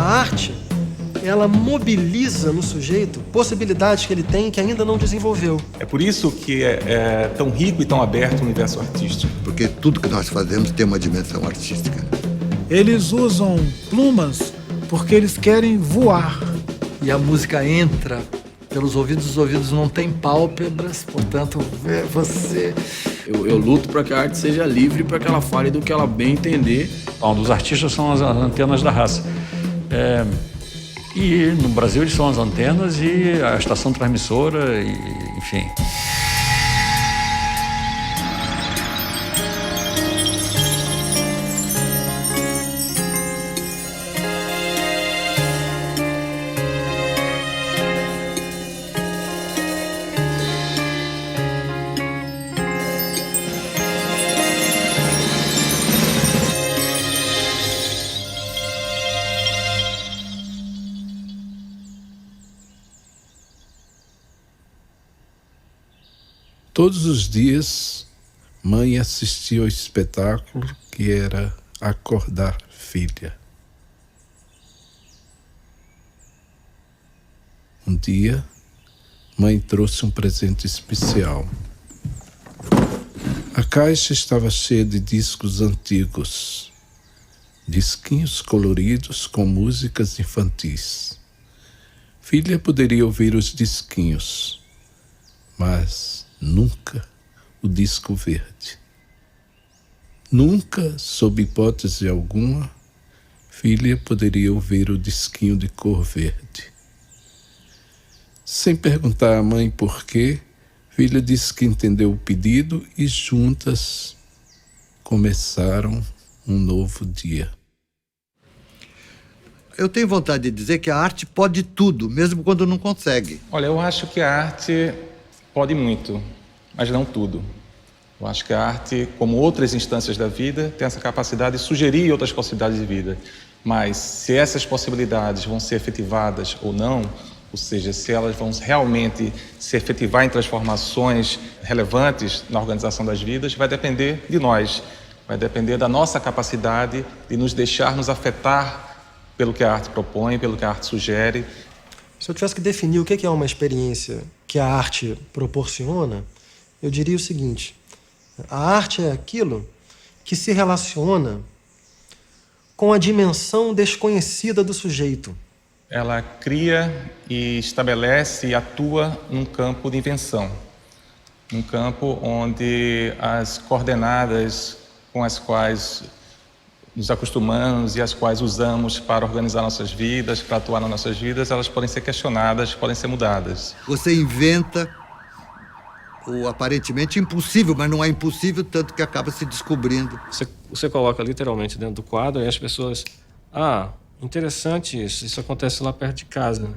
arte, ela mobiliza no sujeito possibilidades que ele tem que ainda não desenvolveu. É por isso que é tão rico e tão aberto o universo artístico. Porque tudo que nós fazemos tem uma dimensão artística. Eles usam plumas porque eles querem voar. E a música entra pelos ouvidos, os ouvidos não têm pálpebras, portanto, você... Eu luto para que a arte seja livre, para que ela fale do que ela bem entender. Um dos artistas são as antenas da raça. E no Brasil eles são as antenas e a estação transmissora, e, enfim. Todos os dias, mãe assistia ao espetáculo que era acordar filha. Um dia, mãe trouxe um presente especial. A caixa estava cheia de discos antigos, disquinhos coloridos com músicas infantis. Filha poderia ouvir os disquinhos, mas nunca o disco verde. Nunca, sob hipótese alguma, filha poderia ouvir o disquinho de cor verde. Sem perguntar à mãe por quê, filha disse que entendeu o pedido e juntas começaram um novo dia. Eu tenho vontade de dizer que a arte pode tudo, mesmo quando não consegue. Olha, eu acho que a arte pode muito, mas não tudo. Eu acho que a arte, como outras instâncias da vida, tem essa capacidade de sugerir outras possibilidades de vida. Mas se essas possibilidades vão ser efetivadas ou não, ou seja, se elas vão realmente se efetivar em transformações relevantes na organização das vidas, vai depender de nós. Vai depender da nossa capacidade de nos deixarmos afetar pelo que a arte propõe, pelo que a arte sugere. Se eu tivesse que definir o que é uma experiência que a arte proporciona, eu diria o seguinte: a arte é aquilo que se relaciona com a dimensão desconhecida do sujeito. Ela cria e estabelece e atua num campo de invenção, num campo onde as coordenadas com as quais nos acostumamos e as quais usamos para organizar nossas vidas, para atuar nas nossas vidas, elas podem ser questionadas, podem ser mudadas. Você inventa o aparentemente impossível, mas não é impossível, tanto que acaba se descobrindo. Você coloca literalmente dentro do quadro e as pessoas... interessante isso acontece lá perto de casa.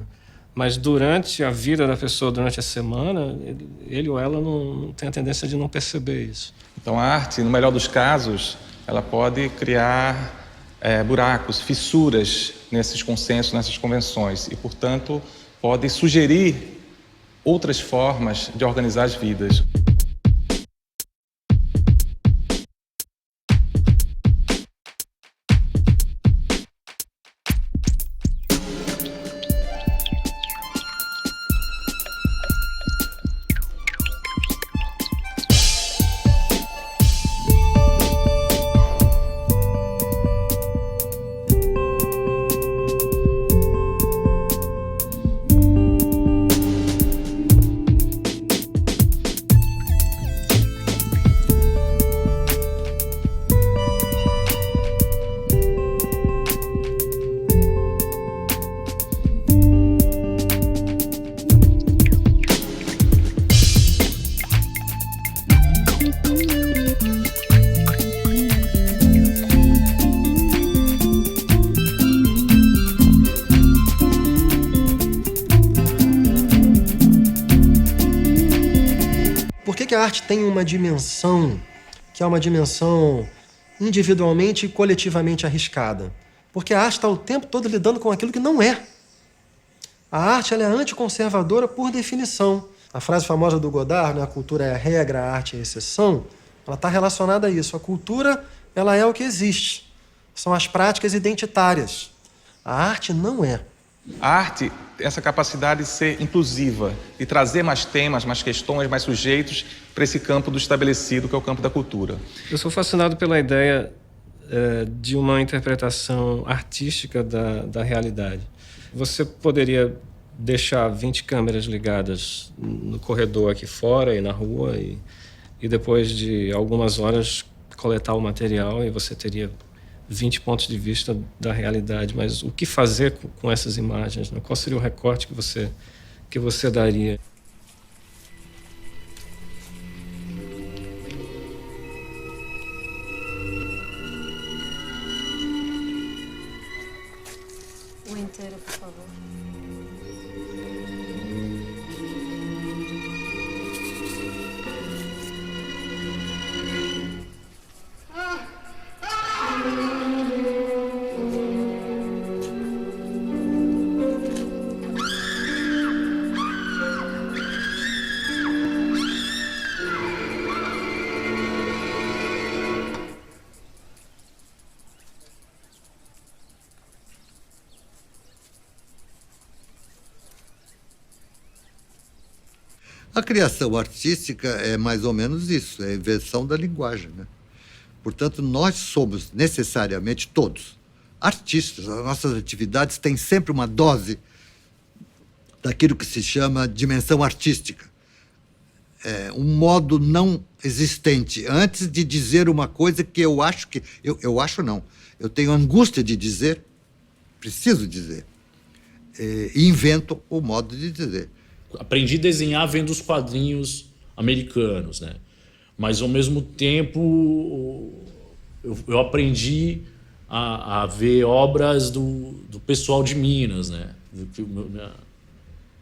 Mas durante a vida da pessoa, durante a semana, ele ou ela não tem a tendência de não perceber isso. Então a arte, no melhor dos casos, ela pode criar buracos, fissuras nesses consensos, nessas convenções e, portanto, pode sugerir outras formas de organizar as vidas. Por que a arte tem uma dimensão que é uma dimensão individualmente e coletivamente arriscada? Porque a arte está o tempo todo lidando com aquilo que não é. A arte ela é anticonservadora por definição. A frase famosa do Godard, né, a cultura é a regra, a arte é a exceção, ela está relacionada a isso. A cultura ela é o que existe. São as práticas identitárias. A arte não é. A arte tem essa capacidade de ser inclusiva, de trazer mais temas, mais questões, mais sujeitos para esse campo do estabelecido, que é o campo da cultura. Eu sou fascinado pela ideia de uma interpretação artística da realidade. Você poderia deixar 20 câmeras ligadas no corredor aqui fora e na rua e depois de algumas horas coletar o material e você teria 20 pontos de vista da realidade. Mas o que fazer com essas imagens? Né? Qual seria o recorte que você daria? O inteiro, por favor. A criação artística é mais ou menos isso, é a invenção da linguagem, né? Portanto, nós somos necessariamente todos artistas. As nossas atividades têm sempre uma dose daquilo que se chama dimensão artística. É um modo não existente antes de dizer uma coisa que eu acho que... Eu acho não. Eu tenho angústia de dizer, preciso dizer, e invento o modo de dizer. Aprendi a desenhar vendo os quadrinhos americanos, né? Mas, ao mesmo tempo, eu aprendi a ver obras do pessoal de Minas, né?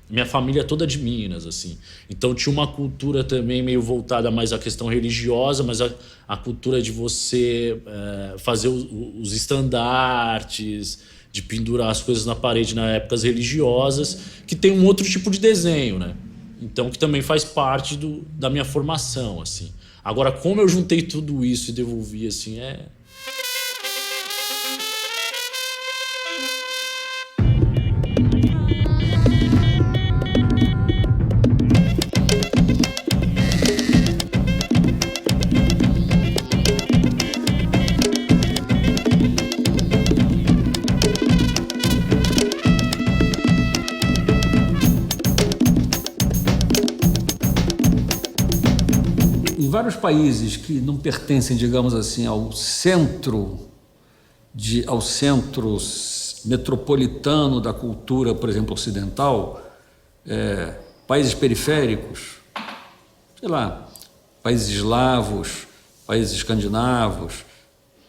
Minha família é toda de Minas, assim. Então, tinha uma cultura também meio voltada mais à questão religiosa, mas a cultura de você fazer os estandartes, de pendurar as coisas na parede nas épocas religiosas, que tem um outro tipo de desenho, né? Então, que também faz parte da minha formação, assim. Agora, como eu juntei tudo isso e devolvi, assim, Em vários países que não pertencem, digamos assim, ao centro metropolitano da cultura, por exemplo, ocidental, países periféricos, sei lá, países eslavos, países escandinavos,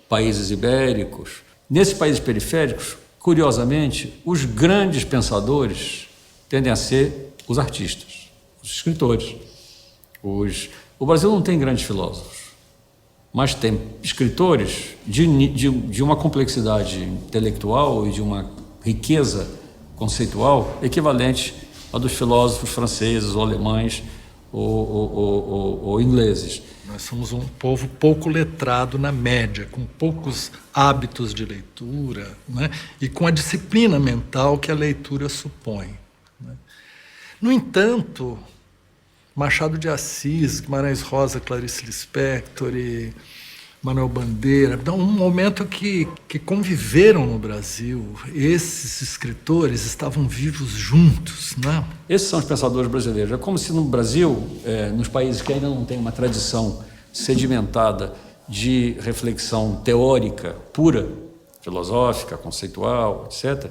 países ibéricos. Nesses países periféricos, curiosamente, os grandes pensadores tendem a ser os artistas, os escritores. O Brasil não tem grandes filósofos, mas tem escritores de uma complexidade intelectual e de uma riqueza conceitual equivalente à dos filósofos franceses ou alemães ou ingleses. Nós somos um povo pouco letrado na média, com poucos hábitos de leitura, né? E com a disciplina mental que a leitura supõe, né? No entanto, Machado de Assis, Guimarães Rosa, Clarice Lispector e Manuel Bandeira, um momento que conviveram no Brasil. Esses escritores estavam vivos juntos, né? Esses são os pensadores brasileiros. É como se no Brasil, nos países que ainda não têm uma tradição sedimentada de reflexão teórica pura, filosófica, conceitual, etc.,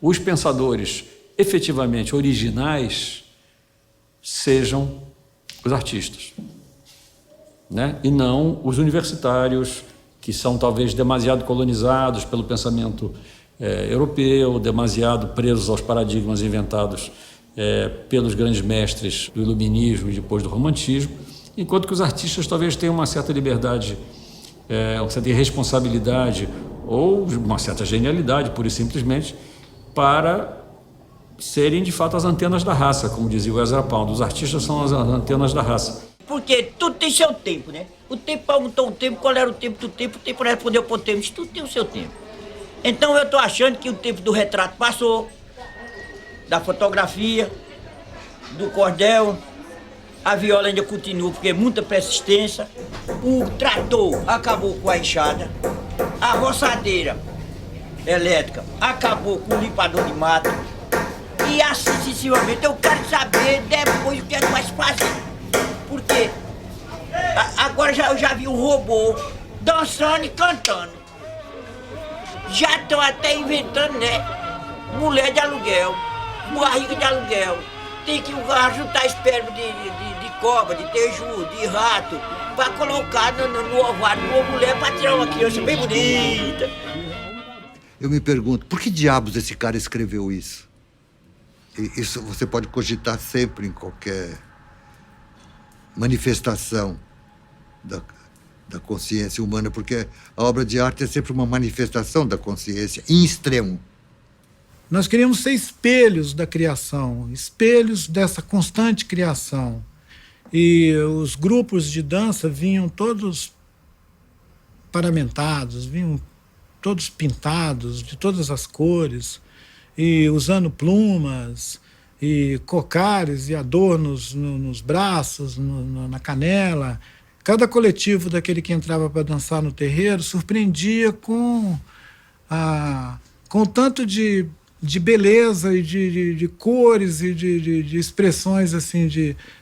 os pensadores efetivamente originais sejam os artistas, né? E não os universitários, que são talvez demasiado colonizados pelo pensamento europeu, demasiado presos aos paradigmas inventados pelos grandes mestres do iluminismo e depois do romantismo, enquanto que os artistas talvez tenham uma certa liberdade, uma certa irresponsabilidade ou uma certa genialidade, pura e simplesmente, para serem, de fato, as antenas da raça, como dizia o Ezra Pound. Os artistas são as antenas da raça. Porque tudo tem seu tempo, né? O tempo perguntou o tempo, qual era o tempo do tempo, o tempo respondeu por tempo, tudo tem o seu tempo. Então eu tô achando que o tempo do retrato passou, da fotografia, do cordel, a viola ainda continua porque é muita persistência, o trator acabou com a enxada, a roçadeira elétrica acabou com o limpador de mato e assim sucessivamente. Eu quero saber depois o que é que vai se fazer, porque agora eu já vi o robô dançando e cantando. Já estão até inventando, né? Mulher de aluguel, barriga de aluguel. Tem que juntar esperma de cobra, de teju, de rato, para colocar no ovário de uma mulher para tirar uma criança bem bonita. Eu me pergunto, por que diabos esse cara escreveu isso? E isso você pode cogitar sempre em qualquer manifestação da consciência humana, porque a obra de arte é sempre uma manifestação da consciência, em extremo. Nós queríamos ser espelhos da criação, espelhos dessa constante criação. E os grupos de dança vinham todos paramentados, vinham todos pintados de todas as cores, e usando plumas, e cocares e adornos nos braços, na canela. Cada coletivo daquele que entrava para dançar no terreiro surpreendia com o tanto de beleza e de cores e de expressões assim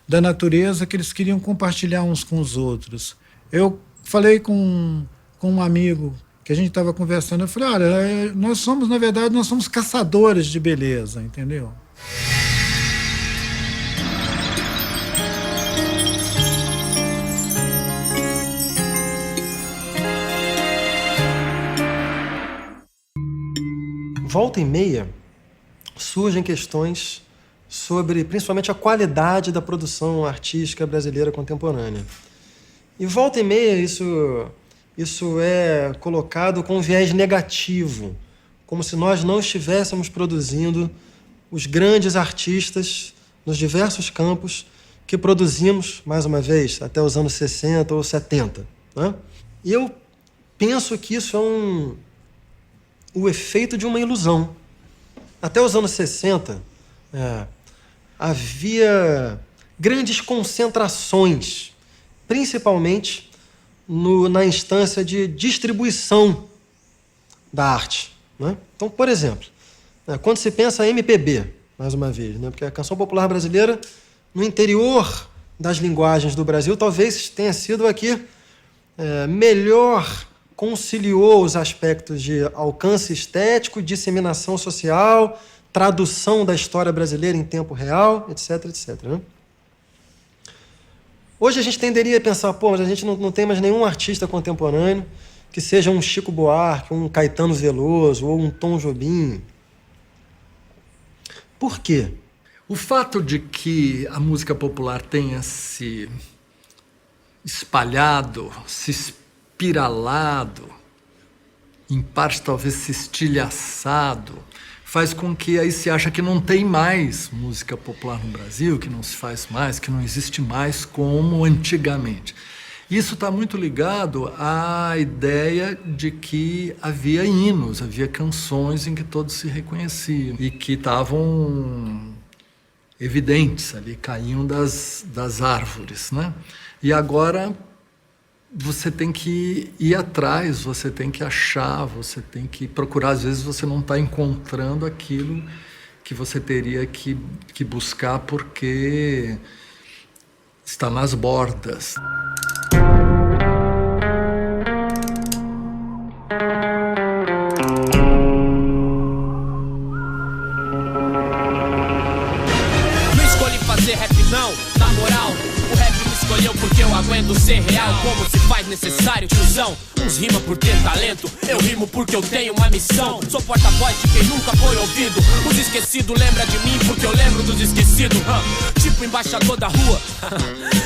da natureza que eles queriam compartilhar uns com os outros. Eu falei com um amigo que a gente estava conversando, eu falei, olha, nós somos caçadores de beleza, entendeu? Volta e meia surgem questões sobre, principalmente, a qualidade da produção artística brasileira contemporânea. E volta e meia isso é colocado com um viés negativo, como se nós não estivéssemos produzindo os grandes artistas nos diversos campos que produzimos, mais uma vez, até os anos 60 ou 70. Né? E eu penso que isso é o efeito de uma ilusão. Até os anos 60, havia grandes concentrações, principalmente na instância de distribuição da arte. Né? Então, por exemplo, quando se pensa em MPB, mais uma vez, né? Porque a canção popular brasileira, no interior das linguagens do Brasil, talvez tenha sido aqui melhor conciliou os aspectos de alcance estético, disseminação social, tradução da história brasileira em tempo real, etc, etc. Né? Hoje a gente tenderia a pensar, mas a gente não tem mais nenhum artista contemporâneo que seja um Chico Buarque, um Caetano Veloso ou um Tom Jobim. Por quê? O fato de que a música popular tenha se espalhado, se espiralado, em parte talvez se estilhaçado, faz com que aí se acha que não tem mais música popular no Brasil, que não se faz mais, que não existe mais como antigamente. Isso está muito ligado à ideia de que havia hinos, havia canções em que todos se reconheciam e que estavam evidentes ali, caíam das árvores, né? E agora você tem que ir atrás, você tem que achar, você tem que procurar. Às vezes você não está encontrando aquilo que você teria que buscar porque está nas bordas. Não escolhi fazer rap não, na moral. O rap me escolheu porque eu aguento ser real. Como se faz necessário, tiozão. Uns rima por ter talento, eu rimo porque eu tenho uma missão. Sou porta-voz de quem nunca foi ouvido. Os esquecidos lembram de mim porque eu lembro dos esquecidos. Tipo embaixador da rua.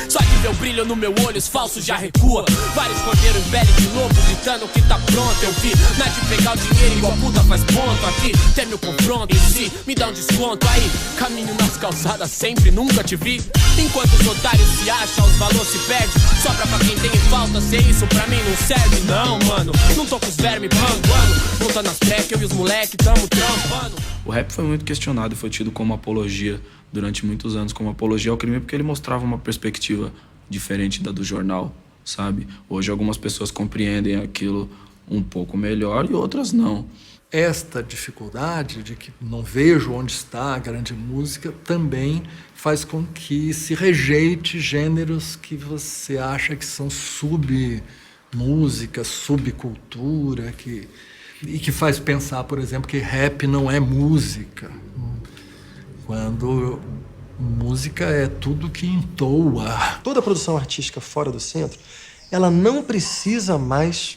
Só de ver o brilho no meu olho, os falsos já recua. Vários cordeiros velhos de novo gritando que tá pronto. Eu vi, não é de pegar o dinheiro igual puta faz ponto aqui. aqui, termina o confronto em si, me dá um desconto aí. Caminho nas calçadas sempre, nunca te vi. Enquanto os otários se acham, os valores se perdem. Sobra pra quem tem em falta, se isso pra mim não serve. Não, mano, não tô com os vermes panguando. Não tá nas tracks, eu e os moleque tamo trampando. O rap foi muito questionado e foi tido como apologia durante muitos anos, como apologia ao crime, porque ele mostrava uma perspectiva diferente da do jornal, sabe? Hoje algumas pessoas compreendem aquilo um pouco melhor e outras não. Esta dificuldade de que não vejo onde está a grande música também faz com que se rejeite gêneros que você acha que são submúsica, subcultura, e que faz pensar, por exemplo, que rap não é música, quando música é tudo que entoa. Toda produção artística fora do centro, ela não precisa mais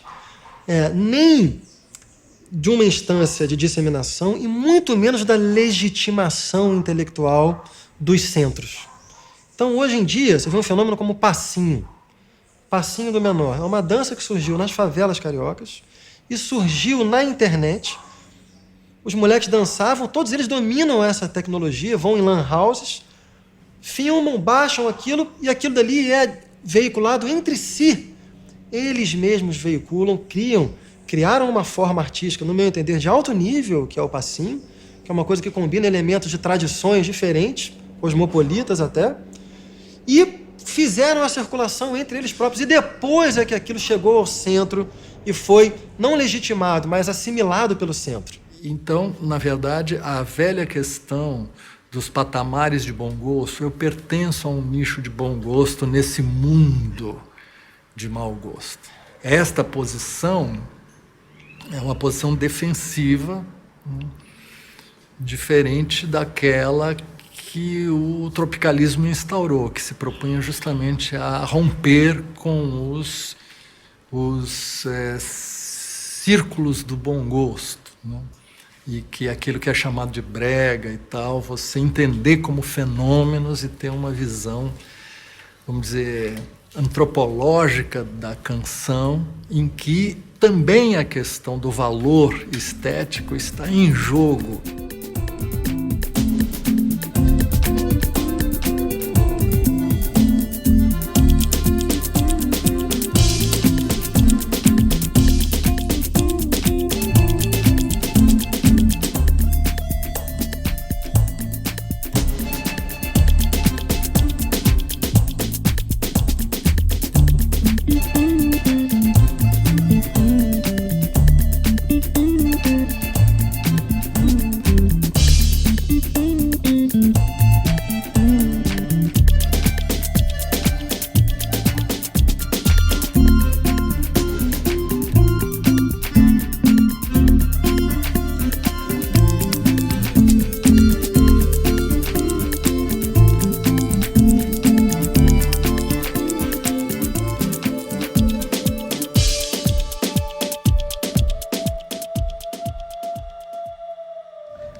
nem de uma instância de disseminação e muito menos da legitimação intelectual dos centros. Então, hoje em dia, você vê um fenômeno como o passinho. Passinho do menor. É uma dança que surgiu nas favelas cariocas e surgiu na internet. Os moleques dançavam, todos eles dominam essa tecnologia, vão em lan houses, filmam, baixam aquilo e aquilo dali é veiculado entre si. Eles mesmos veiculam, criaram uma forma artística, no meu entender, de alto nível, que é o passinho, que é uma coisa que combina elementos de tradições diferentes, cosmopolitas até, e fizeram a circulação entre eles próprios. E depois é que aquilo chegou ao centro e foi não legitimado, mas assimilado pelo centro. Então, na verdade, a velha questão dos patamares de bom gosto, eu pertenço a um nicho de bom gosto nesse mundo de mau gosto. Esta posição é uma posição defensiva, diferente daquela que o tropicalismo instaurou, que se propunha justamente a romper com os círculos do bom gosto, né? E que aquilo que é chamado de brega e tal, você entender como fenômenos e ter uma visão, vamos dizer, antropológica da canção, em que também a questão do valor estético está em jogo.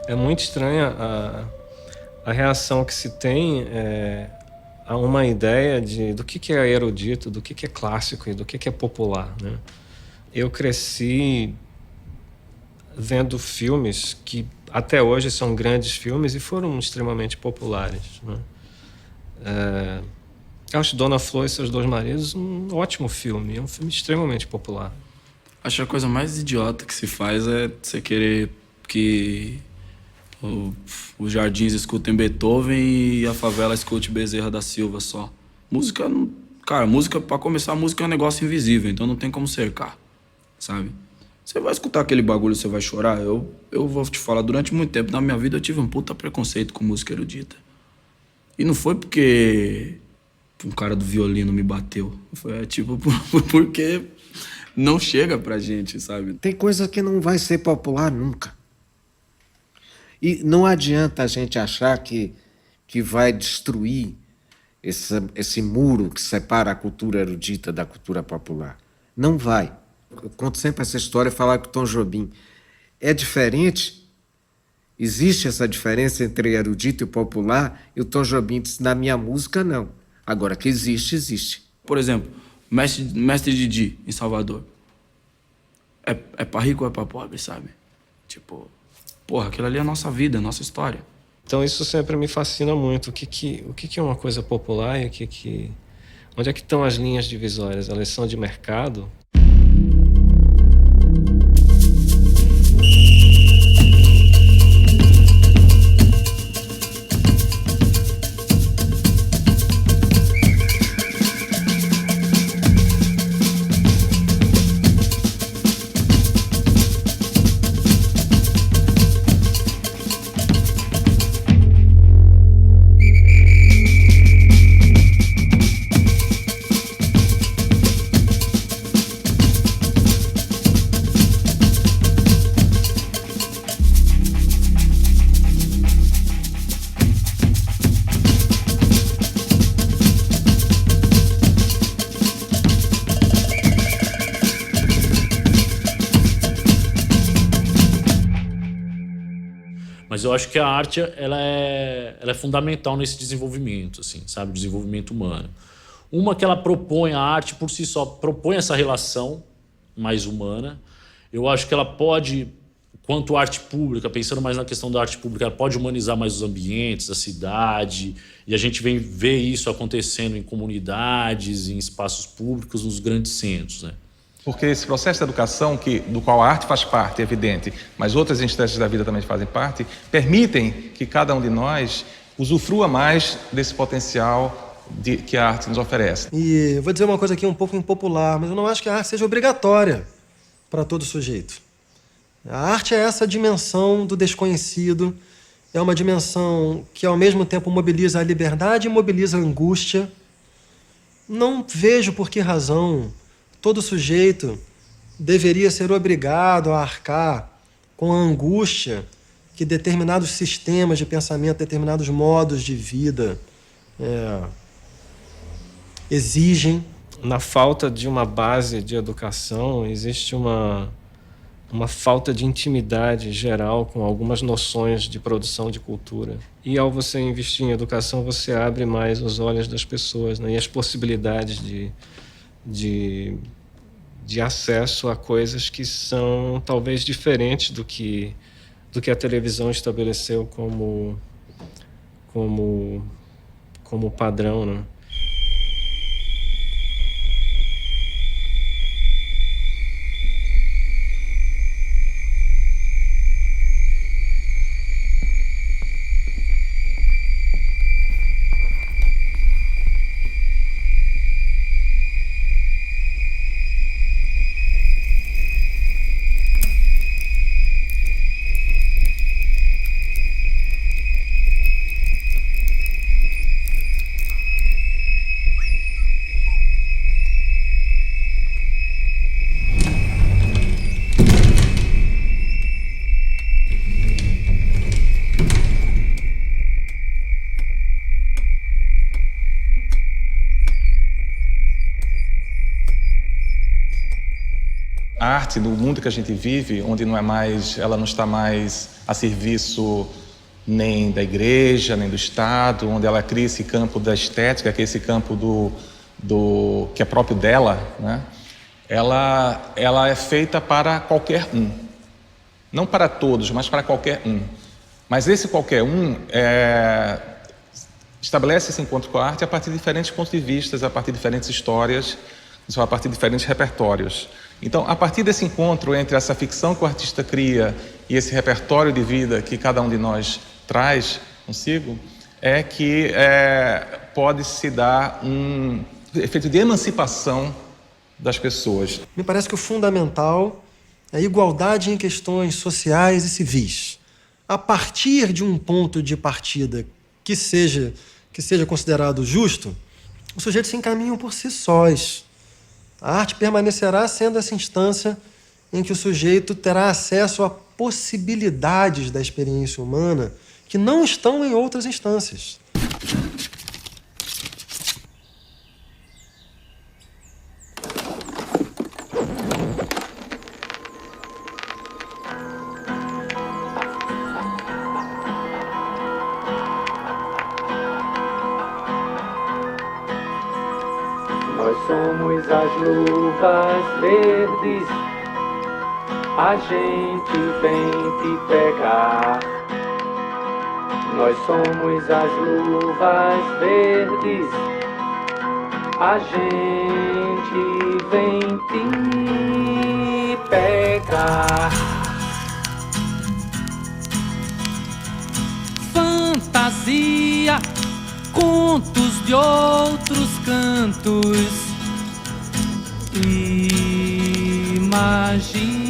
É muito estranha a reação que se tem a uma ideia do que é erudito, do que é clássico e do que é popular, né? Eu cresci vendo filmes que até hoje são grandes filmes e foram extremamente populares, né? Acho Dona Flor e Seus Dois Maridos um ótimo filme, é um filme extremamente popular. Acho que a coisa mais idiota que se faz é você querer que os jardins escutem Beethoven e a favela escute Bezerra da Silva só. Música, cara, música, pra começar, música é um negócio invisível, então não tem como cercar, sabe? Você vai escutar aquele bagulho, você vai chorar. Eu vou te falar, durante muito tempo na minha vida eu tive um puta preconceito com música erudita. E não foi porque um cara do violino me bateu. Foi tipo porque não chega pra gente, sabe? Tem coisa que não vai ser popular nunca. E não adianta a gente achar que vai destruir esse muro que separa a cultura erudita da cultura popular. Não vai. Eu conto sempre essa história, falar com o Tom Jobim. É diferente, existe essa diferença entre erudito e popular, e o Tom Jobim disse, na minha música, não. Agora, que existe, existe. Por exemplo, Mestre Didi, em Salvador. É pra rico ou é pra pobre, sabe? Tipo, porra, aquilo ali é a nossa vida, a nossa história. Então isso sempre me fascina muito. O que é uma coisa popular e onde é que estão as linhas divisórias? Elas são de mercado? Mas eu acho que a arte ela é fundamental nesse desenvolvimento, assim, sabe? Desenvolvimento humano. Uma que ela propõe, a arte por si só, propõe essa relação mais humana. Eu acho que ela pode, quanto arte pública, pensando mais na questão da arte pública, ela pode humanizar mais os ambientes, a cidade. E a gente vem ver isso acontecendo em comunidades, em espaços públicos, nos grandes centros, né? Porque esse processo de educação, do qual a arte faz parte, é evidente, mas outras instâncias da vida também fazem parte, permitem que cada um de nós usufrua mais desse potencial que a arte nos oferece. E vou dizer uma coisa aqui um pouco impopular, mas eu não acho que a arte seja obrigatória para todo sujeito. A arte é essa dimensão do desconhecido, é uma dimensão que ao mesmo tempo mobiliza a liberdade e mobiliza a angústia. Não vejo por que razão todo sujeito deveria ser obrigado a arcar com a angústia que determinados sistemas de pensamento, determinados modos de vida exigem. Na falta de uma base de educação, existe uma falta de intimidade geral com algumas noções de produção de cultura. E ao você investir em educação, você abre mais os olhos das pessoas, né? E as possibilidades de acesso a coisas que são talvez diferentes do que a televisão estabeleceu como padrão, né? A arte, no mundo que a gente vive, onde ela não está mais a serviço nem da igreja, nem do Estado, onde ela cria esse campo da estética, que é esse campo que é próprio dela, né? Ela é feita para qualquer um. Não para todos, mas para qualquer um. Mas esse qualquer um estabelece esse encontro com a arte a partir de diferentes pontos de vista, a partir de diferentes histórias, a partir de diferentes repertórios. Então, a partir desse encontro entre essa ficção que o artista cria e esse repertório de vida que cada um de nós traz consigo, é que pode se dar um efeito de emancipação das pessoas. Me parece que o fundamental é a igualdade em questões sociais e civis. A partir de um ponto de partida que seja considerado justo, os sujeitos se encaminham por si sós. A arte permanecerá sendo essa instância em que o sujeito terá acesso a possibilidades da experiência humana que não estão em outras instâncias. Nós somos as luvas verdes a gente vem te pegar. Nós somos as luvas verdes, a gente vem te pegar. Fantasia, contos de outros cantos, imagina